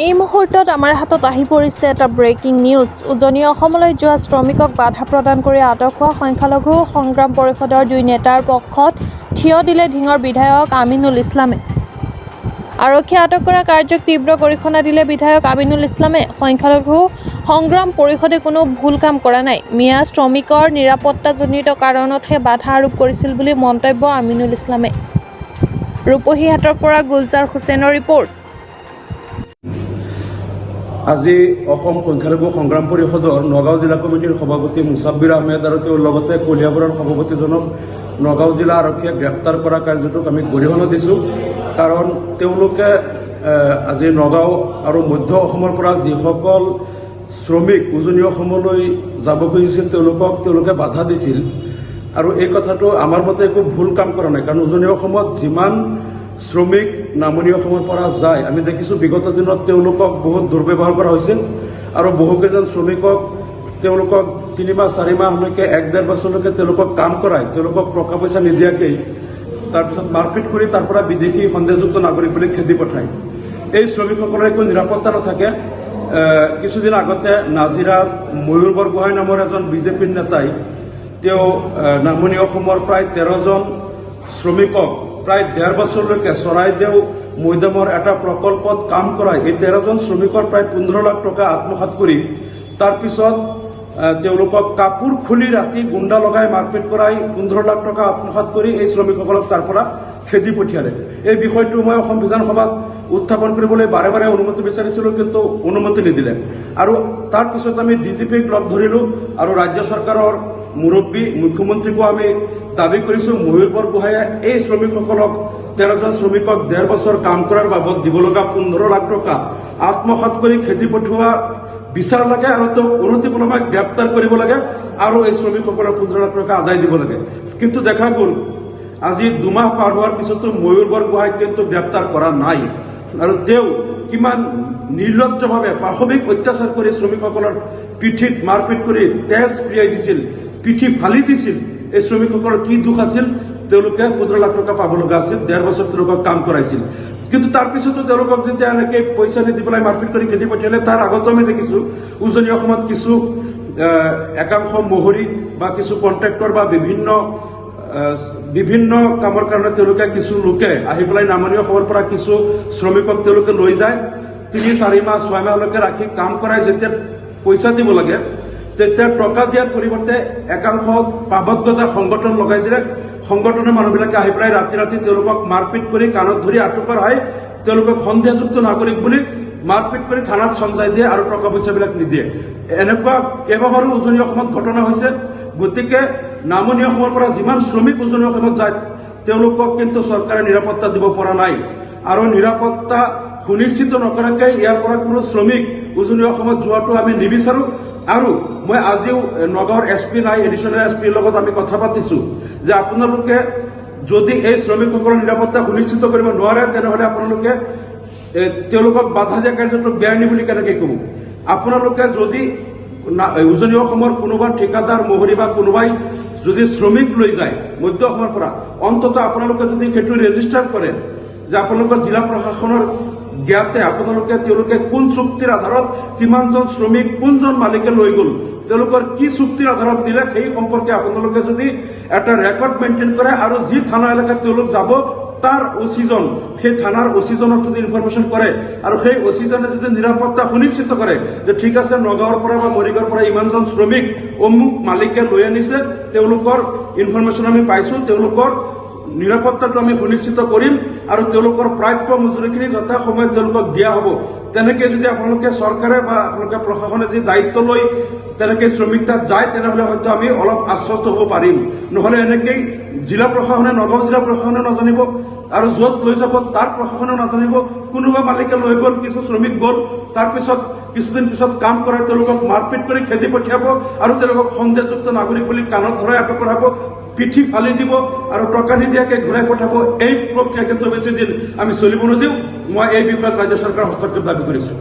এই মুহূৰ্তত আমাৰ হাতত আহি পৰিছে এটা ব্ৰেকিং নিউজ। উজনি অসমলৈ যোৱা শ্ৰমিকক বাধা প্ৰদান কৰি আটক হোৱা সংখ্যালঘু সংগ্ৰাম পৰিষদৰ দুই নেতাৰ পক্ষত থিয় দিলে ধিঙৰ বিধায়ক আমিনুল ইছলামে। আৰক্ষীয়ে আটক কৰা কাৰ্যক তীব্ৰ গৰিহণা দিলে বিধায়ক আমিনুল ইছলামে। সংখ্যালঘু সংগ্ৰাম পৰিষদে কোনো ভুল কাম কৰা নাই, মিয়া শ্ৰমিকৰ নিৰাপত্তাজনিত কাৰণতহে বাধা আৰোপ কৰিছিল বুলি মন্তব্য আমিনুল ইছলামে। ৰূপহীহাটৰ পৰা গুলজাৰ হুছেইনৰ ৰিপৰ্ট। আজি অসম সংখ্যালঘু সংগ্ৰাম পৰিষদৰ নগাঁও জিলা কমিটিৰ সভাপতি মুছাব্বিৰ আহমেদ আৰু তেওঁৰ লগতে কলিয়াবৰৰ সভাপতিজনক নগাঁও জিলা আৰক্ষীয়ে গ্ৰেপ্তাৰ কৰা কাৰ্যটোক আমি গৰিহণা দিছোঁ। কাৰণ তেওঁলোকে আজি নগাঁও আৰু মধ্য অসমৰ পৰা যিসকল শ্ৰমিক উজনি অসমলৈ যাব খুজিছিল তেওঁলোকে বাধা দিছিল। আৰু এই কথাটো আমাৰ মতে একো ভুল কাম কৰা নাই। কাৰণ উজনি অসমত যিমান শ্ৰমিক নামনি অসমৰ পৰা যায়, আমি দেখিছোঁ বিগত দিনত তেওঁলোকক বহুত দুৰ্ব্যৱহাৰ কৰা হৈছিল আৰু বহুকেইজন শ্ৰমিকক তেওঁলোকক 3 মাহ 4 মাহলৈকে 1-1.5 বছৰলৈকে তেওঁলোকক কাম কৰাই, তেওঁলোকক টকা পইচা নিদিয়াকেই তাৰপিছত মাৰপিট কৰি তাৰ পৰা বিদেশী সন্দেহযুক্ত নাগৰিক বুলি খেদি পঠায়। এই শ্ৰমিকসকলৰ একো নিৰাপত্তা নাথাকে। কিছুদিন আগতে নাজিৰাত ময়ূৰ বৰগোহাঁই নামৰ এজন বিজেপিৰ নেতাই তেওঁ নামনি অসমৰ প্ৰায় 13জন শ্ৰমিকক প্ৰায় 1.5 বছৰলৈকে চৰাইদেউ মৈদামৰ এটা প্ৰকল্পত কাম কৰাই এই 13জন শ্ৰমিকৰ প্ৰায় 15 লাখ টকা আত্মসাৎ কৰি তাৰপিছত তেওঁলোকক কাপোৰ খুলি ৰাতি গুণ্ডা লগাই মাৰপিট কৰাই 15 লাখ টকা আত্মসাৎ কৰি এই শ্ৰমিকসকলক তাৰ পৰা খেদি পঠিয়ালে। এই বিষয়টো মই অসম বিধানসভাত উত্থাপন কৰিবলৈ বাৰে বাৰে অনুমতি বিচাৰিছিলোঁ, কিন্তু অনুমতি নিদিলে। আৰু তাৰপিছত আমি ডিজিপিক লগ ধৰিলোঁ আৰু ৰাজ্য চৰকাৰৰ মুৰব্বী মুখ্যমন্ত্ৰীকো আমি দাবী কৰিছোঁ ময়ূৰ বৰগোহাঁয়ে এই শ্ৰমিকসকলক 13জন শ্ৰমিকক 1.5 বছৰ কাম কৰাৰ বাবদ দিব লগা 15 লাখ টকা আত্মসাৎ কৰি খেদি পঠোৱা বিচাৰ লাগে আৰু তেওঁক অনতিপলমে গ্ৰেপ্তাৰ কৰিব লাগে আৰু এই শ্ৰমিকসকলৰ 15 লাখ টকা আদায় দিব লাগে। কিন্তু দেখা গ'ল আজি 2 মাহ পাৰ হোৱাৰ পিছতো ময়ূৰ বৰগোহাঁইক কিন্তু গ্ৰেপ্তাৰ কৰা নাই। আৰু তেওঁ কিমান নিৰ্লজ্জভাৱে পাশবিক অত্যাচাৰ কৰি শ্ৰমিকসকলৰ পিঠিত মাৰপিট কৰি তেজ ক্ৰিয়াই দিছিল, পিঠি ফালি দিছিল। এই শ্ৰমিকসকলৰ কি দুখ আছিল? তেওঁলোকে 15 লাখ টকা পাব লগা আছিল, 1.5 বছৰ তেওঁলোকক কাম কৰাইছিল। কিন্তু তাৰপিছতো তেওঁলোকক যেতিয়া এনেকে পইচা নিদি পেলাই মাৰপিট কৰি খেদি পঠিয়ালে, তাৰ আগতো আমি দেখিছোঁ উজনি অসমত কিছু একাংশ মহৰী বা কিছু কণ্ট্ৰেক্টৰ বা বিভিন্ন কামৰ কাৰণে তেওঁলোকে কিছু লোকে আহি পেলাই নামনি অসমৰ পৰা কিছু শ্ৰমিকক তেওঁলোকে লৈ যায়, 3-4 মাহ 6 মাহলৈকে ৰাখি কাম কৰাই যেতিয়া পইচা দিব লাগে তেতিয়া টকা দিয়াৰ পৰিৱৰ্তে একাংশ পাবত গজা সংগঠন লগাই দিলে। সংগঠনৰ মানুহবিলাকে আহি পেলাই ৰাতি ৰাতি তেওঁলোকক মাৰপিট কৰি কাণত ধৰি আটক কৰাই তেওঁলোকক সন্দেহযুক্ত নাগৰিক বুলি মাৰপিট কৰি থানাত চমজাই দিয়ে আৰু টকা পইচাবিলাক নিদিয়ে। এনেকুৱা কেইবাবাৰো উজনি অসমত ঘটনা হৈছে। গতিকে নামনি অসমৰ পৰা যিমান শ্ৰমিক উজনি অসমত যায় তেওঁলোকক কিন্তু চৰকাৰে নিৰাপত্তা দিব পৰা নাই আৰু নিৰাপত্তা সুনিশ্চিত নকৰাকৈ ইয়াৰ পৰা কোনো শ্ৰমিক উজনি অসমত যোৱাটো আমি নিবিচাৰোঁ। আৰু মই আজিও নগাঁৱৰ SP নাই, এডিশ্যনেল SPৰ লগত আমি কথা পাতিছোঁ যে আপোনালোকে যদি এই শ্ৰমিকসকলৰ নিৰাপত্তা সুনিশ্চিত কৰিব নোৱাৰে তেনেহ'লে আপোনালোকে তেওঁলোকক বাধা দিয়া কাৰ্যটোক বেআইনী বুলি কেনেকৈ ক'ব? আপোনালোকে যদি উজনি অসমৰ কোনোবা ঠিকাদাৰ মহৰী বা কোনোবাই যদি শ্ৰমিক লৈ যায় মধ্য অসমৰ পৰা, অন্ততঃ আপোনালোকে যদি সেইটো ৰেজিষ্টাৰ কৰে যে আপোনালোকৰ জিলা প্ৰশাসনৰ জ্ঞাতে তেওঁলোকে কোন চুক্তিৰ আধাৰত কিমানজন শ্ৰমিক কোনজন মালিকে লৈ গ'ল, তেওঁলোকৰ কি চুক্তিৰ আধাৰত দিলে, সেই সম্পৰ্কে আপোনালোকে যদি এটা ৰেকৰ্ড মেইনটেইন কৰে আৰু যি থানা এলেকাত তেওঁলোক যাব তাৰ OC-জন, সেই থানাৰ OC-জনক যদি ইনফৰমেশ্যন কৰে আৰু সেই OC-জনে যদি নিৰাপত্তা সুনিশ্চিত কৰে যে ঠিক আছে নগাঁৱৰ পৰা বা মৰিগাঁৱৰ পৰা ইমানজন শ্ৰমিক অমুক মালিকে লৈ আনিছে, তেওঁলোকৰ ইনফৰমেশ্যন আমি পাইছোঁ, তেওঁলোকৰ নিৰাপত্তাটো আমি সুনিশ্চিত কৰিম আৰু তেওঁলোকৰ প্ৰাপ্য মজুৰিখিনি যথা সময়ত তেওঁলোকক দিয়া হ'ব। তেনেকৈ যদি আপোনালোকে চৰকাৰে বা আপোনালোকে প্ৰশাসনে যদি দায়িত্ব লৈ তেনেকৈ শ্ৰমিক তাত যায় তেনেহ'লে হয়তো আমি অলপ আশ্বস্ত হ'ব পাৰিম। নহ'লে এনেকেই জিলা প্ৰশাসনে, নগাঁও জিলা প্ৰশাসনে নাজানিব আৰু য'ত লৈ যাব তাৰ প্ৰশাসনেও নাজানিব। কোনোবা মালিকে লৈ গ'ল, কিছু শ্ৰমিক গ'ল, তাৰপিছত কিছুদিন পিছত কাম কৰাই তেওঁলোকক মাৰপিট কৰি খেদি পঠিয়াব আৰু তেওঁলোকক সন্দেহযুক্ত নাগৰিক বুলি কাণত ধৰাই আটক কৰাব, পিঠি ফালি দিব আৰু টকা নিদিয়াকৈ ঘূৰাই পঠাব। এই প্ৰক্ৰিয়া কিন্তু বেছি দিন আমি চলিব নিদিওঁ। মই এই বিষয়ত ৰাজ্য চৰকাৰৰ হস্তক্ষেপ দাবী কৰিছোঁ।